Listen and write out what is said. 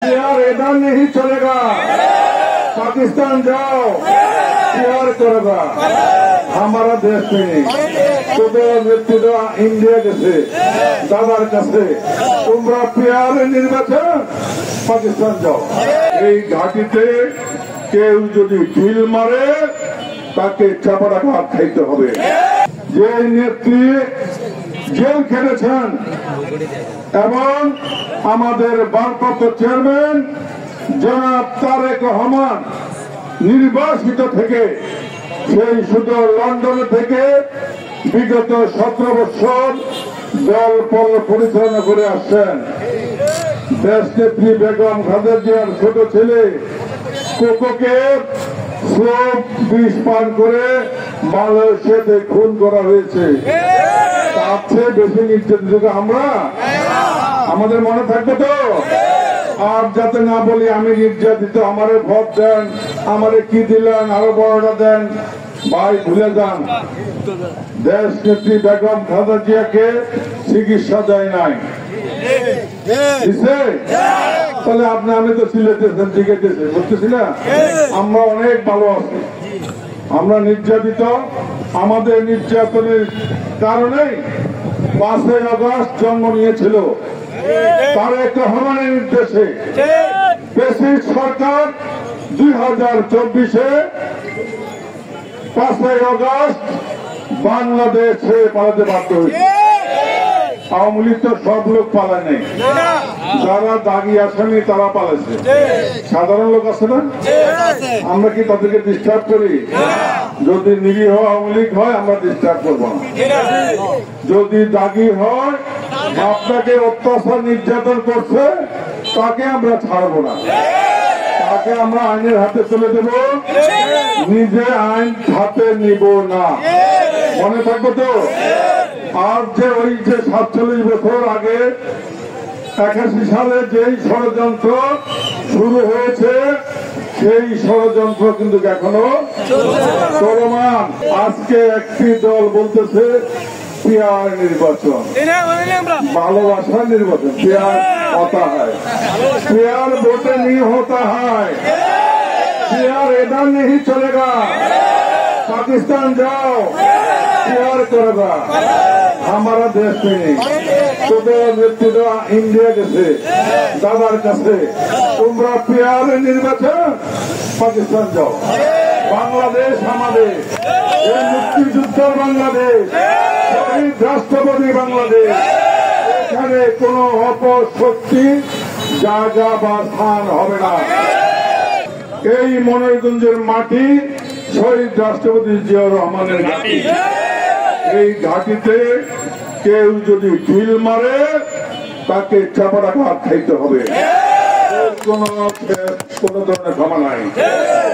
यार इधर नहीं चलेगा, पाकिस्तान जाओ प्यार करेगा हमारा देश में তোদের নেতৃত্ব ইন্ডিয়া গেছে দাদার কাছে তোমরা পেয়ারে নির্বাচন পাকিস্তান যাও। এই ঘাটিতে কেউ যদি ঢিল মারে তাকে চাপাটা ঘাট খাইতে হবে। যে নেত্রী জেল খেটেছেন এবং আমাদের ভারপ্রাপ্ত চেয়ারম্যান জনাব তারেক রহমান নির্বাসিত থেকে সেই শুধু লন্ডনে থেকে বিগত 17 বছর দল পরিচালনা করে আসছেন। দেশনেত্রী বেগম খালেদা জিয়ার ছোট ছেলে কোকোকে স্লোপ বিষ পান করে মালয়েশিয়াতে খুন করা হয়েছে। তার চেয়ে বেশি নির্যাতিত আমরা আমাদের মনে থাকবে তো। আর যাতে না বলি আমি নির্যাতিত, আমারে ভোট দেন, আমারে কি দিলেন, আরো বড়টা দেন, ভাই ভুলে যান। দেশ নেত্রী বেগম খালেদা জিয়াকে চিকিৎসা দেয় নাই, তাহলে আপনি আমি তো সিলেটেছেন, জিজ্ঞেস বুঝতেছি না। আমরা অনেক ভালো আছি, আমরা নির্যাতিত। আমাদের নির্যাতনের কারণেই 5ই আগস্ট জন্ম নিয়েছিল তারেক রহমানের নির্দেশে ফ্যাসিস্ট সরকার 2024-এ 5ই আগস্ট বাংলাদেশ ছেড়ে পালাতে বাধ্য হয়েছে। আওয়ামী লীগ তো সব লোক পালায় নেই, যারা দাগি আসামি তারা পালাইছে। সাধারণ লোক আছে না, আমরা কি তাদেরকে ডিস্টার্ব করি? যদি নিরীহ আওয়ামী লীগ হয় আমরা ডিস্টার্ব করবো না। যদি দাগি হয়, আপনাকে অত্যাচার নির্যাতন করছে, তাকে আমরা ছাড়বো না, তাকে আমরা আইনের হাতে তুলে দেব, নিজে আইন হাতে নিব না। মনে থাকবো তো। আর যে ওই যে 47 বছর আগে 81 সালে যেই ষড়যন্ত্র শুরু হয়েছে, সেই ষড়যন্ত্র কিন্তু এখনো চলমান। আজকে একটি দল বলতেছে পেয়ার নির্বাচন, ভালোবাসার নির্বাচন। পেয়ার হতা হয়, पेयर वोटे नहीं होता है, पेयर इधर नहीं चलेगा, पाकिस्तान जाओ पेयर करेगा हमारा देश में তোদের নেতৃত্ব ইন্ডিয়া গেছে দাদার কাছে তোমরা পেয়ারে নির্বাচন পাকিস্তান যাও। বাংলাদেশ আমাদের, এই মুক্তিযুদ্ধের বাংলাদেশ, শহীদ রাষ্ট্রপতি বাংলাদেশ। এখানে কোন অপশক্তি জায়গা বা স্থান হবে না। এই মনিরগঞ্জের মাটি শহীদ রাষ্ট্রপতি জিয়াউর রহমানের ঘাঁটি। এই ঘাঁটিতে কেউ যদি ঢিল মারে তাকে চাপাটা ঘাট খাইতে হবে, কোন ধরনের ক্ষমা নাই।